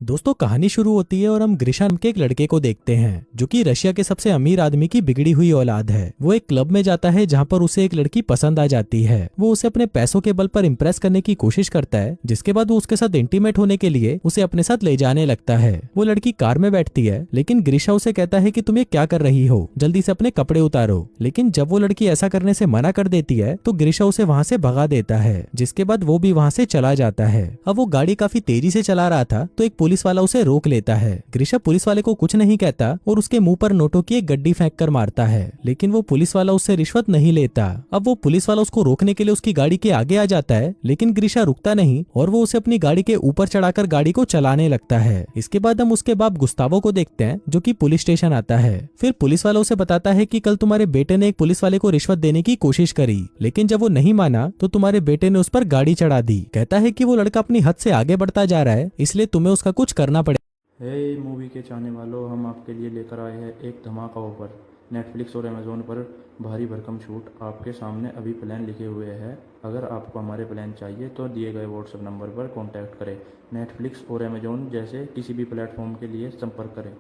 दोस्तों कहानी शुरू होती है और हम ग्रिशा नाम के एक लड़के को देखते हैं जो कि रशिया के सबसे अमीर आदमी की बिगड़ी हुई औलाद है। वो एक क्लब में जाता है जहां पर उसे एक लड़की पसंद आ जाती है। वो उसे अपने पैसों के बल पर इम्प्रेस करने की कोशिश करता है, जिसके बाद वो उसके साथ इंटीमेट होने के लिए उसे अपने साथ ले जाने लगता है। वो लड़की कार में बैठती है, लेकिन ग्रिशा उसे कहता है कि तुम ये क्या कर रही हो, जल्दी से अपने कपड़े उतारो। लेकिन जब वो लड़की ऐसा करने से मना कर देती है तो ग्रिशा उसे वहां से भगा देता है, जिसके बाद वो भी वहां से चला जाता है। अब वो गाड़ी काफी तेजी से चला रहा था तो एक पुलिस वाला उसे रोक लेता है। ग्रिशा पुलिस वाले को कुछ नहीं कहता और उसके मुंह पर नोटों की एक गड्डी फेंक कर मारता है, लेकिन वो पुलिस वाला उससे रिश्वत नहीं लेता। अब वो पुलिस वाला उसको रोकने के लिए उसकी गाड़ी के आगे आ जाता है, लेकिन ग्रिशा रुकता नहीं और वो उसे अपनी गाड़ी के ऊपर चढ़ाकर गाड़ी को चलाने लगता है। इसके बाद हम उसके बाप गुस्तावो को देखते हैं जो कि पुलिस स्टेशन आता है। फिर पुलिस वाला उसे बताता है कि कल तुम्हारे बेटे ने एक पुलिस वाले को रिश्वत देने की कोशिश करी, लेकिन जब वो नहीं माना तो तुम्हारे बेटे ने उस पर गाड़ी चढ़ा दी। कहता है कि वो लड़का अपनी हद से आगे बढ़ता जा रहा है, इसलिए तुम्हें उसका कुछ करना पड़ेगा। मूवी के चाहने वालों, हम आपके लिए लेकर आए हैं एक धमाका ऑफर। नेटफ्लिक्स और अमेजोन पर भारी भरकम छूट आपके सामने अभी प्लान लिखे हुए हैं। अगर आपको हमारे प्लान चाहिए तो दिए गए व्हाट्सएप नंबर पर कांटेक्ट करें। नेटफ्लिक्स और अमेजोन जैसे किसी भी प्लेटफॉर्म के लिए संपर्क करें।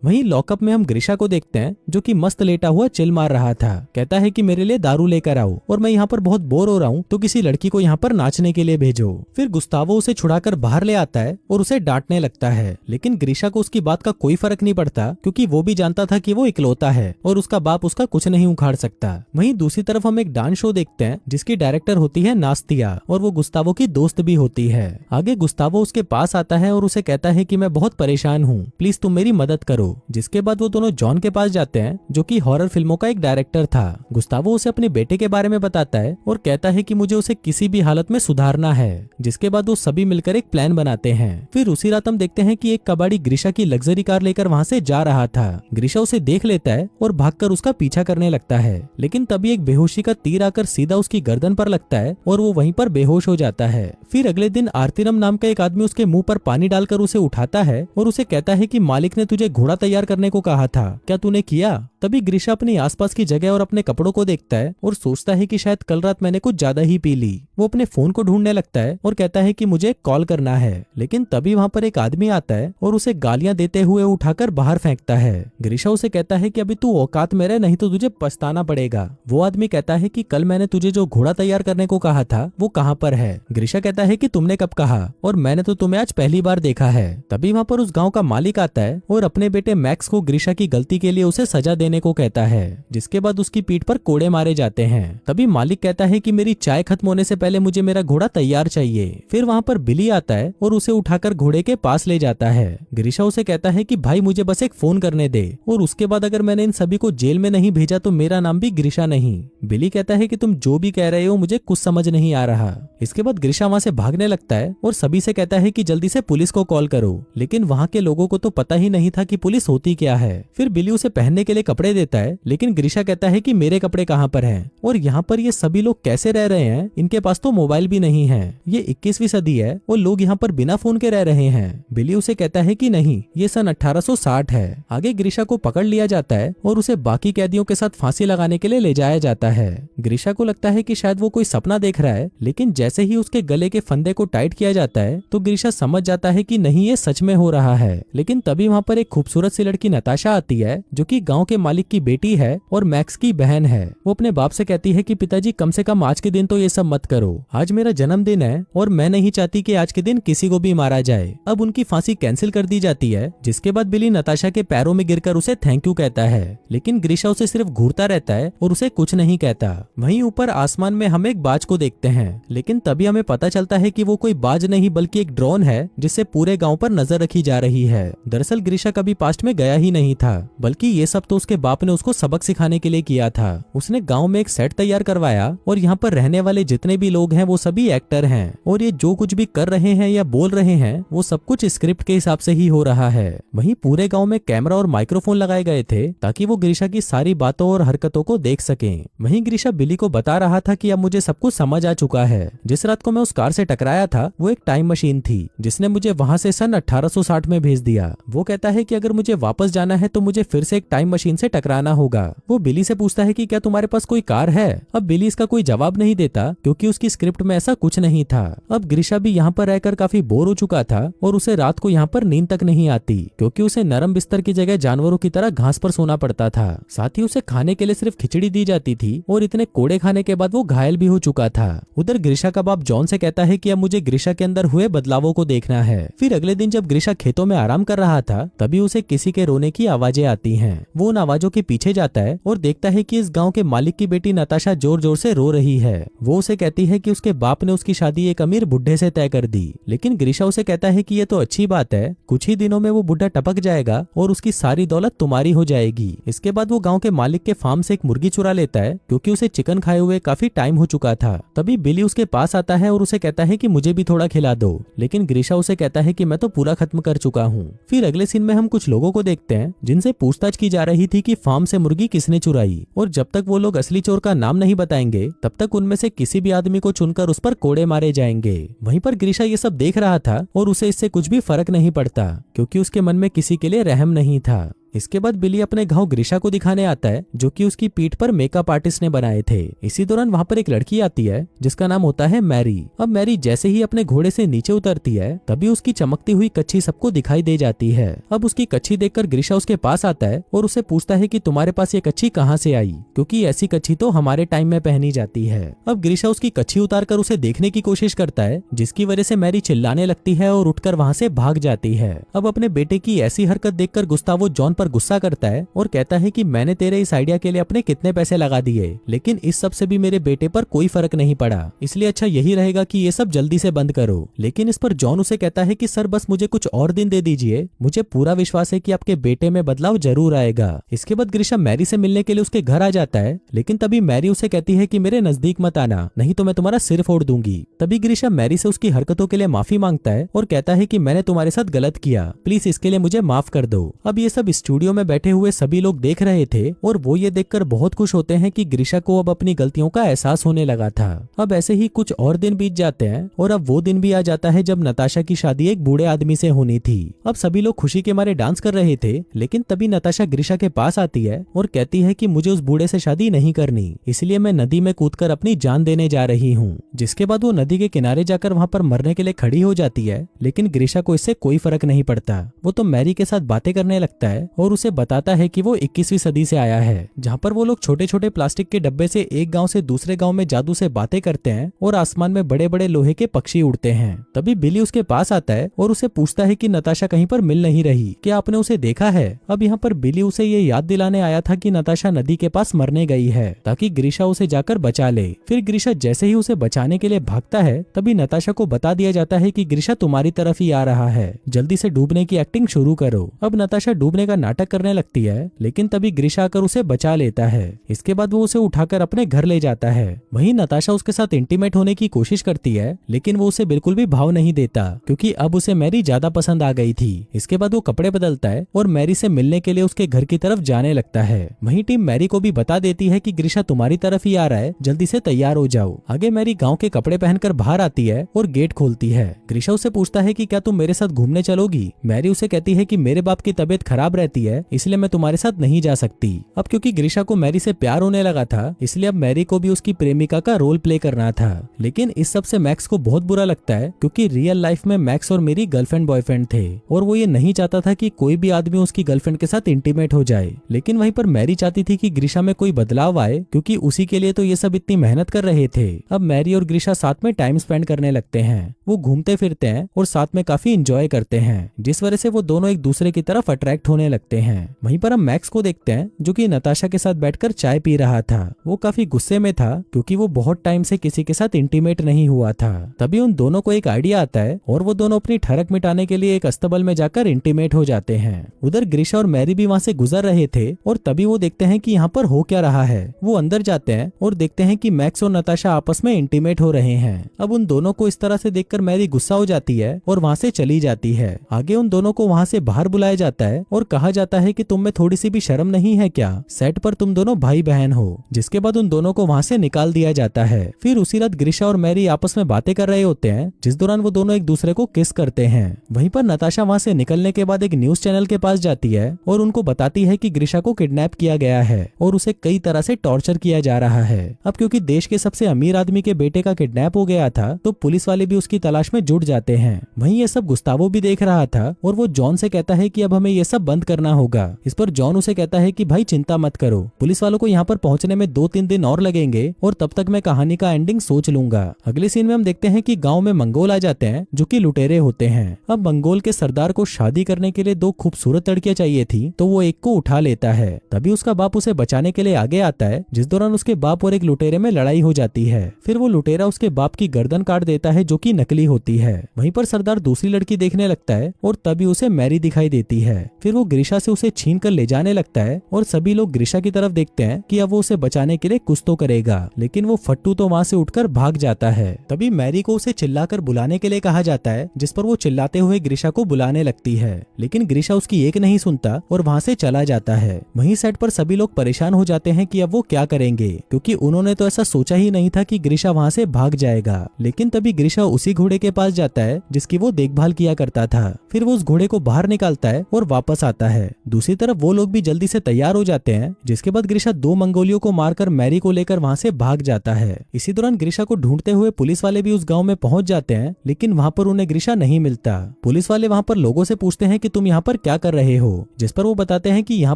वहीं लॉकअप में हम ग्रिशा को देखते हैं जो कि मस्त लेटा हुआ चिल मार रहा था। कहता है कि मेरे लिए दारू लेकर आओ और मैं यहाँ पर बहुत बोर हो रहा हूँ, तो किसी लड़की को यहाँ पर नाचने के लिए भेजो। फिर गुस्तावो उसे छुड़ाकर बाहर ले आता है और उसे डांटने लगता है, लेकिन ग्रिशा को उसकी बात का कोई फर्क नहीं पड़ता क्योंकि वो भी जानता था कि वो इकलौता है और उसका बाप उसका कुछ नहीं उखाड़ सकता। वहीं दूसरी तरफ हम एक डांस शो देखते हैं जिसकी डायरेक्टर होती है नास्तिया और वो गुस्तावो की दोस्त भी होती है। आगे गुस्तावो उसके पास आता है और उसे कहता है कि मैं बहुत परेशान हूँ, प्लीज तुम मेरी मदद करो। जिसके बाद वो दोनों जॉन के पास जाते हैं जो कि हॉरर फिल्मों का एक डायरेक्टर था। गुस्तावो उसे अपने बेटे के बारे में बताता है और कहता है कि मुझे उसे किसी भी हालत में सुधारना है। जिसके बाद वो सभी मिलकर एक प्लान बनाते हैं। फिर उसी रात हम देखते हैं कि एक कबाड़ी ग्रिशा की लग्जरी कार लेकर वहां से जा रहा था। ग्रिशा उसे देख लेता है और भागकर उसका पीछा करने लगता है, लेकिन तभी एक बेहोशी का तीर आकर सीधा उसकी गर्दन पर लगता है और वो वहीं पर बेहोश हो जाता है। फिर अगले दिन आरतीरम नाम का एक आदमी उसके मुंह पर पानी डालकर उसे उठाता है और उसे कहता है कि मालिक ने तुझे घोड़ा तैयार करने को कहा था, क्या तूने किया? तभी ग्रिशा अपनी आसपास की जगह और अपने कपड़ों को देखता है और सोचता है कि शायद कल रात मैंने कुछ ज्यादा ही पी ली। वो अपने फोन को ढूंढने लगता है और कहता है कि मुझे कॉल करना है, लेकिन तभी वहां पर एक आदमी आता है और उसे गालियां देते हुए उठाकर बाहर फेंकता है। ग्रिशा उसे कहता है कि अभी तू औकात में रह, नहीं तो तुझे पछताना पड़ेगा। वो आदमी कहता है कि कल मैंने तुझे जो घोड़ा तैयार करने को कहा था वो कहाँ पर है? ग्रिशा कहता है कि तुमने कब कहा, और मैंने तो तुम्हें आज पहली बार देखा है। तभी वहां पर उस गाँव का मालिक आता है और अपने बेटे मैक्स को ग्रिशा की गलती के लिए उसे सजा देने को कहता है, जिसके बाद उसकी पीठ पर कोड़े मारे जाते हैं। तभी मालिक कहता है कि मेरी चाय खत्म होने से पहले मुझे मेरा घोड़ा तैयार चाहिए। फिर वहां पर बिली आता है और उसे उठाकर घोड़े के पास ले जाता है। ग्रिशा उसे कहता है कि भाई मुझे बस एक फोन करने दे, और उसके बाद अगर मैंने इन सभी को जेल में नहीं भेजा तो मेरा नाम भी ग्रिशा नहीं। बिली कहता है कि तुम जो भी कह रहे हो मुझे कुछ समझ नहीं आ रहा। इसके बाद ग्रिशा वहां से भागने लगता है और सभी से कहता है कि जल्दी से पुलिस को कॉल करो, लेकिन वहां के लोगों को तो पता ही नहीं था कि पुलिस होती क्या है। फिर बिली उसे पहनने के लिए कपड़े देता है, लेकिन ग्रिशा कहता है कि मेरे कपड़े कहाँ पर हैं, और यहाँ पर ये सभी लोग कैसे रह रहे हैं, इनके पास तो मोबाइल भी नहीं है, ये 21वीं सदी है और लोग यहाँ पर बिना फोन के रह रहे हैं। बिली उसे कहता है कि नहीं, ये सन 1860 है। आगे ग्रिशा को पकड़ लिया जाता है और उसे बाकी कैदियों के साथ फांसी लगाने के लिए ले जाया जाता है। ग्रिशा को लगता है कि शायद वो कोई सपना देख रहा है, लेकिन जैसे ही उसके गले के फंदे को टाइट किया जाता है तो ग्रिशा समझ जाता है कि नहीं, ये सच में हो रहा है। लेकिन तभी वहाँ पर एक खूबसूरत सी लड़की नताशा आती है जो कि गाँव के मालिक की बेटी है और मैक्स की बहन है। वो अपने बाप से कहती है कि पिताजी कम से कम आज के दिन तो ये सब मत करो, आज मेरा जन्मदिन है और मैं नहीं चाहती कि आज के दिन किसी को भी मारा जाए। अब उनकी फांसी कैंसिल कर दी जाती है, जिसके बाद बिली नताशा के पैरों में गिरकर उसे थैंक यू कहता है, लेकिन ग्रिशा उसे सिर्फ घूरता रहता है और उसे कुछ नहीं कहता। वहीं ऊपर आसमान में हम एक बाज को देखते हैं, लेकिन तभी हमें पता चलता है कि वो कोई बाज नहीं बल्कि एक ड्रोन है जिससे पूरे गाँव पर नजर रखी जा रही है। दरअसल ग्रिशा कभी पास्ट में गया ही नहीं था, बल्कि ये सब तो उसके बाप ने उसको सबक सिखाने के लिए किया था। उसने गांव में एक सेट तैयार करवाया और यहाँ पर रहने वाले जितने भी लोग हैं वो सभी एक्टर हैं, और ये जो कुछ भी कर रहे हैं या बोल रहे हैं वो सब कुछ स्क्रिप्ट के हिसाब से ही हो रहा है। वहीं पूरे गांव में कैमरा और माइक्रोफोन लगाए गए थे ताकि वो ग्रिशा की सारी बातों और हरकतों को देख सकें। वहीं ग्रिशा बिली को बता रहा था कि अब मुझे सब कुछ समझ आ चुका है। जिस रात को मैं उस कार से टकराया था वो एक टाइम मशीन थी जिसने मुझे वहां से सन 1860 में भेज दिया। वो कहता है कि अगर मुझे वापस जाना है तो मुझे फिर से एक टाइम मशीन से टकराना होगा। वो बिली से पूछता है कि क्या तुम्हारे पास कोई कार है? अब बिली इसका कोई जवाब नहीं देता क्योंकि उसकी स्क्रिप्ट में ऐसा कुछ नहीं था। अब ग्रिशा भी यहाँ पर रहकर काफी बोर हो चुका था और उसे रात को यहाँ पर नींद तक नहीं आती क्योंकि उसे नरम बिस्तर की जगह जानवरों की तरह घास पर सोना पड़ता था। साथ ही उसे खाने के लिए सिर्फ खिचड़ी दी जाती थी और इतने कोड़े खाने के बाद वो घायल भी हो चुका था। उधर ग्रीशा का बाप जॉन से कहता है कि अब मुझे ग्रीशा के अंदर हुए बदलावों को देखना है। फिर अगले दिन जब ग्रीशा खेतों में आराम कर रहा था तभी उसे किसी के रोने की आवाजें आती हैं। वो उन आवाजों के पीछे जाता है और देखता है कि इस गांव के मालिक की बेटी नताशा जोर जोर से रो रही है। वो उसे कहती है कि उसके बाप ने उसकी शादी एक अमीर बुढ़े से तय कर दी, लेकिन ग्रीशा उसे कहता है कि ये तो अच्छी बात है, कुछ ही दिनों में वो बुढ़ा टपक जाएगा और उसकी सारी दौलत तुम्हारी हो जाएगी। इसके बाद वो गांव के मालिक के फार्म से एक मुर्गी चुरा लेता है क्योंकि उसे चिकन खाए हुए काफी टाइम हो चुका था। तभी बिली उसके पास आता है और उसे कहता है कि मुझे भी थोड़ा खिला दो, लेकिन ग्रीशा उसे कहता है कि मैं तो पूरा खत्म कर चुका हूँ। फिर अगले सीन में हम कुछ लोगों को देखते हैं जिनसे पूछताछ की जा रही थी कि फार्म से मुर्गी किसने चुराई, और जब तक वो लोग असली चोर का नाम नहीं बताएंगे तब तक उनमें से किसी भी आदमी को चुनकर उस पर कोड़े मारे जाएंगे। वहीं पर ग्रीशा ये सब देख रहा था और उसे इससे कुछ भी फर्क नहीं पड़ता क्योंकि उसके मन में किसी के लिए रहम नहीं था। इसके बाद बिली अपने घाव ग्रीशा को दिखाने आता है जो कि उसकी पीठ पर मेकअप आर्टिस्ट ने बनाए थे। इसी दौरान वहाँ पर एक लड़की आती है जिसका नाम होता है मैरी। अब मैरी जैसे ही अपने घोड़े से नीचे उतरती है तभी उसकी चमकती हुई कच्छी सबको दिखाई दे जाती है। अब उसकी कच्छी देखकर ग्रीशा उसके पास आता है और उसे पूछता है कि तुम्हारे पास ये कच्छी कहाँ से आई, क्योंकि ऐसी कच्छी तो हमारे टाइम में पहनी जाती है। अब ग्रीशा उसकी कच्छी उतार कर उसे देखने की कोशिश करता है जिसकी वजह से मैरी चिल्लाने लगती है और उठकर वहाँ से भाग जाती है। अब अपने बेटे की ऐसी हरकत देखकर गुस्तावो जॉन पर गुस्सा करता है और कहता है कि मैंने तेरे इस आइडिया के लिए अपने कितने पैसे लगा दिए, लेकिन इस सब से भी मेरे बेटे पर कोई फर्क नहीं पड़ा, इसलिए अच्छा यही रहेगा कि ये सब जल्दी से बंद करो। लेकिन इस पर जॉन उसे कहता है कि सर बस मुझे कुछ और दिन दे दीजिए, मुझे पूरा विश्वास है कि आपके बेटे में बदलाव जरूर आएगा। इसके बाद ग्रीशा मैरी से मिलने के लिए उसके घर आ जाता है, लेकिन तभी मैरी उसे कहती है कि मेरे नजदीक मत आना, नहीं तो मैं तुम्हारा सिर फोड़ दूंगी। तभी ग्रीशा मैरी से उसकी हरकतों के लिए माफी मांगता है और कहता है कि मैंने तुम्हारे साथ गलत किया, प्लीज इसके लिए मुझे माफ कर दो। अब ये सब स्टूडियो में बैठे हुए सभी लोग देख रहे थे और वो ये देखकर बहुत खुश होते हैं कि ग्रीशा को अब अपनी गलतियों का एहसास होने लगा था। अब ऐसे ही कुछ और दिन बीत जाते हैं और अब वो दिन भी आ जाता है जब नताशा की शादी एक बूढ़े आदमी से होनी थी। अब सभी लोग खुशी के मारे डांस कर रहे थे, लेकिन तभी नताशा ग्रीशा के पास आती है और कहती है कि मुझे उस बूढ़े से शादी नहीं करनी, इसलिए मैं नदी में कूदकर अपनी जान देने जा रही हूँ। जिसके बाद वो नदी के किनारे जाकर वहाँ पर मरने के लिए खड़ी हो जाती है, लेकिन ग्रीशा को इससे कोई फर्क नहीं पड़ता। वो तो मैरी के साथ बातें करने लगता है और उसे बताता है कि वो 21वीं सदी से आया है, जहाँ पर वो लोग छोटे छोटे प्लास्टिक के डब्बे से एक गांव से दूसरे गांव में जादू से बातें करते हैं और आसमान में बड़े बड़े लोहे के पक्षी उड़ते हैं। तभी बिली उसके पास आता है और उसे पूछता है कि नताशा कहीं पर मिल नहीं रही, क्या आपने उसे देखा है? अब यहाँ पर बिली उसे ये याद दिलाने आया था कि नताशा नदी के पास मरने गई है ताकि ग्रीशा उसे जाकर बचा ले। फिर ग्रीशा जैसे ही उसे बचाने के लिए भागता है तभी नताशा को बता दिया जाता है कि ग्रीशा तुम्हारी तरफ ही आ रहा है, जल्दी से डूबने की एक्टिंग शुरू करो। अब नताशा डूबने का नाटक करने लगती है, लेकिन तभी ग्रीशा आकर उसे बचा लेता है। इसके बाद वो उसे उठाकर अपने घर ले जाता है। वहीं नताशा उसके साथ इंटीमेट होने की कोशिश करती है, लेकिन वो उसे बिल्कुल भी भाव नहीं देता क्योंकि अब उसे मैरी ज्यादा पसंद आ गई थी। इसके बाद वो कपड़े बदलता है और मैरी से मिलने के लिए उसके घर की तरफ जाने लगता है। वहीं टीम मैरी को भी बता देती है कि ग्रीशा तुम्हारी तरफ ही आ रहा है, जल्दी से तैयार हो जाओ। आगे मैरी गाँव के कपड़े पहनकर बाहर आती है और गेट खोलती है। ग्रीशा उसे पूछता है कि क्या तुम मेरे साथ घूमने चलोगी? मैरी उसे कहती है कि मेरे बाप की तबीयत खराब रहती है, इसलिए मैं तुम्हारे साथ नहीं जा सकती। अब क्योंकि ग्रीशा को मैरी से प्यार होने लगा था, इसलिए अब मैरी को भी उसकी प्रेमिका का रोल प्ले करना था। लेकिन इस सब से मैक्स को बहुत बुरा लगता है क्योंकि रियल लाइफ में मैक्स और मेरी गर्लफ्रेंड बॉयफ्रेंड थे और वो ये नहीं चाहता था कि कोई भी आदमी उसकी गर्लफ्रेंड के साथ इंटीमेट हो जाए। लेकिन वहीं पर मैरी चाहती थी कि ग्रीशा में कोई बदलाव आए क्योंकि उसी के लिए तो ये सब इतनी मेहनत कर रहे थे। अब मैरी और ग्रीशा साथ में टाइम स्पेंड करने लगते हैं। वो घूमते फिरते हैं और साथ में काफी इंजॉय करते हैं, जिस वजह से वो दोनों एक दूसरे की तरफ अट्रैक्ट होने लगते हैं। वहीं पर हम मैक्स को देखते हैं जो कि नताशा के साथ बैठकर चाय पी रहा था। वो काफी गुस्से में था क्योंकि वो बहुत टाइम से किसी के साथ इंटीमेट नहीं हुआ था। तभी उन दोनों को एक आइडिया आता है और वो दोनों अपनी ठरक मिटाने के लिए एक अस्तबल में जाकर इंटीमेट हो जाते हैं। उधर ग्रीशा और मैरी भी वहाँ से गुजर रहे थे और तभी वो देखते हैं कि यहाँ पर हो क्या रहा है। वो अंदर जाते हैं और देखते हैं कि मैक्स और नताशा आपस में इंटीमेट हो रहे हैं। अब उन दोनों को इस तरह से देखकर मैरी गुस्सा हो जाती है और वहाँ से चली जाती है। आगे उन दोनों को वहाँ से बाहर बुलाया जाता है और कहा कहा जाता है कि तुम में थोड़ी सी भी शर्म नहीं है क्या, सेट पर तुम दोनों भाई बहन हो। जिसके बाद उन दोनों को वहां से निकाल दिया जाता है। फिर उसी रात ग्रीशा और मैरी आपस में बातें कर रहे होते हैं, जिस दौरान वो दोनों एक दूसरे को किस करते हैं। वहीं पर नताशा वहां से निकलने के बाद एक न्यूज चैनल के पास जाती है और उनको बताती है कि ग्रीशा को किडनैप किया गया है और उसे कई तरह से टॉर्चर किया जा रहा है। अब क्योंकि देश के सबसे अमीर आदमी के बेटे का किडनैप हो गया था, तो पुलिस वाले भी उसकी तलाश में जुट जाते हैं। वहीं ये सब गुस्तावो भी देख रहा था और वो जॉन से कहता है कि अब हमें ये सब बंद करना होगा। इस पर जॉन उसे कहता है कि भाई चिंता मत करो, पुलिस वालों को यहाँ पर पहुंचने में 2-3 दिन और लगेंगे और तब तक मैं कहानी का एंडिंग सोच लूंगा। अगले सीन में हम देखते हैं कि गांव में मंगोल आ जाते हैं जो कि लुटेरे होते हैं। अब मंगोल के सरदार को शादी करने के लिए 2 खूबसूरत लड़कियां चाहिए थी, तो वो एक को उठा लेता है। तभी उसका बाप उसे बचाने के लिए आगे आता है, जिस दौरान उसके बाप और एक लुटेरे में लड़ाई हो जाती है। फिर वो लुटेरा उसके बाप की गर्दन काट देता है जो कि नकली होती है। वहीं पर सरदार दूसरी लड़की देखने लगता है और तभी उसे मैरी दिखाई देती है। फिर वो ग्रीशा से उसे छीन कर ले जाने लगता है और सभी लोग ग्रीशा की तरफ देखते हैं कि अब वो उसे बचाने के लिए कुछ तो करेगा, लेकिन वो फट्टू तो वहां से उठकर भाग जाता है। तभी मैरी को उसे चिल्लाकर बुलाने के लिए कहा जाता है, जिस पर वो चिल्लाते हुए ग्रीशा को बुलाने लगती है, लेकिन ग्रीशा उसकी एक नहीं सुनता और वहां से चला जाता है। वहीं सेट पर सभी लोग परेशान हो जाते हैं कि अब वो क्या करेंगे, क्योंकि उन्होंने तो ऐसा सोचा ही नहीं था कि ग्रीशा वहां से भाग जाएगा। लेकिन तभी ग्रीशा उसी घोड़े के पास जाता है जिसकी वो देखभाल किया करता था। फिर वो उस घोड़े को बाहर निकालता है और वापस आता है। दूसरी तरफ वो लोग भी जल्दी से तैयार हो जाते हैं, जिसके बाद ग्रीशा 2 मंगोलियों को मारकर मैरी को लेकर वहां से भाग जाता है। इसी दौरान ग्रीशा को ढूंढते हुए पुलिस वाले भी उस गांव में पहुंच जाते हैं, लेकिन वहां पर उन्हें ग्रीशा नहीं मिलता। पुलिस वाले वहां पर लोगों से पूछते हैं कि तुम यहाँ पर क्या कर रहे हो, जिस पर वो बताते हैं कि यहाँ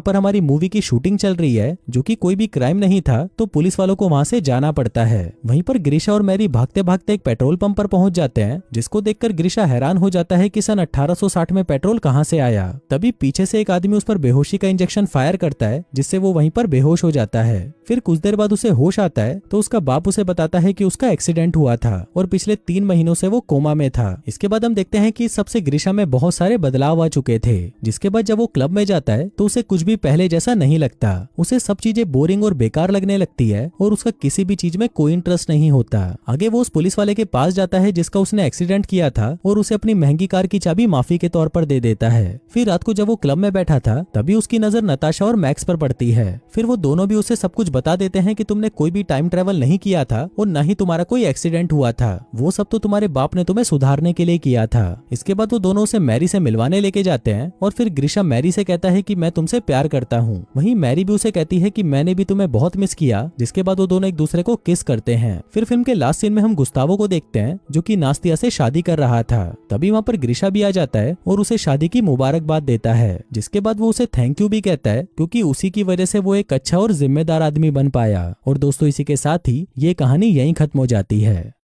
पर हमारी मूवी की शूटिंग चल रही है, जो कि कोई भी क्राइम नहीं था, तो पुलिस वालों को वहां से जाना पड़ता है। वहीं पर ग्रीशा और मैरी भागते भागते एक पेट्रोल पंप पर पहुंच जाते हैं, जिसको देखकर ग्रीशा हैरान हो जाता है कि सन 1860 में पेट्रोल कहां से आया। तभी पीछे से एक आदमी उस पर बेहोशी का इंजेक्शन फायर करता है, जिससे वो वहीं पर बेहोश हो जाता है। फिर कुछ देर बाद उसे होश आता है, तो उसका बाप उसे बताता है कि उसका एक्सीडेंट हुआ था और पिछले 3 महीनों से वो कोमा में था। इसके बाद हम देखते हैं कि सबसे ग्रीशा में बहुत सारे बदलाव आ चुके थे, जिसके बाद जब वो क्लब में जाता है तो उसे कुछ भी पहले जैसा नहीं लगता। उसे सब चीजें बोरिंग और बेकार लगने लगती है और उसका किसी भी चीज में कोई इंटरेस्ट नहीं होता। आगे वो उस पुलिस वाले के पास जाता है जिसका उसने एक्सीडेंट किया था और उसे अपनी महंगी कार की चाबी माफी के तौर पर दे देता है। फिर रात को जब वो क्लब में बैठा था, तभी उसकी नजर नताशा और मैक्स पर पड़ती है। फिर वो दोनों भी उसे सब कुछ बता देते हैं कि तुमने कोई भी टाइम ट्रेवल नहीं किया था और न ही तुम्हारा कोई एक्सीडेंट हुआ था, वो सब तो तुम्हारे बाप ने तुम्हें सुधारने के लिए किया था। इसके बाद वो दोनों उसे मैरी से मिलवाने लेके जाते हैं और फिर ग्रीशा मैरी से कहता है कि मैं तुमसे प्यार करता हूँ। वहीं मैरी भी उसे कहती है कि मैंने भी तुम्हें बहुत मिस किया, जिसके बाद वो दोनों एक दूसरे को किस करते हैं। फिर फिल्म के लास्ट सीन में हम गुस्तावो को देखते हैं जो कि नास्तिया से शादी कर रहा था। तभी वहाँ पर ग्रीशा भी आ जाता है और उसे शादी की मुबारकबाद देता है, जिसके बाद वो उसे थैंक यू भी कहता है, क्योंकि उसी की वजह से वो एक अच्छा और जिम्मेदार आदमी बन पाया। और दोस्तों, इसी के साथ ही ये कहानी यहीं खत्म हो जाती है।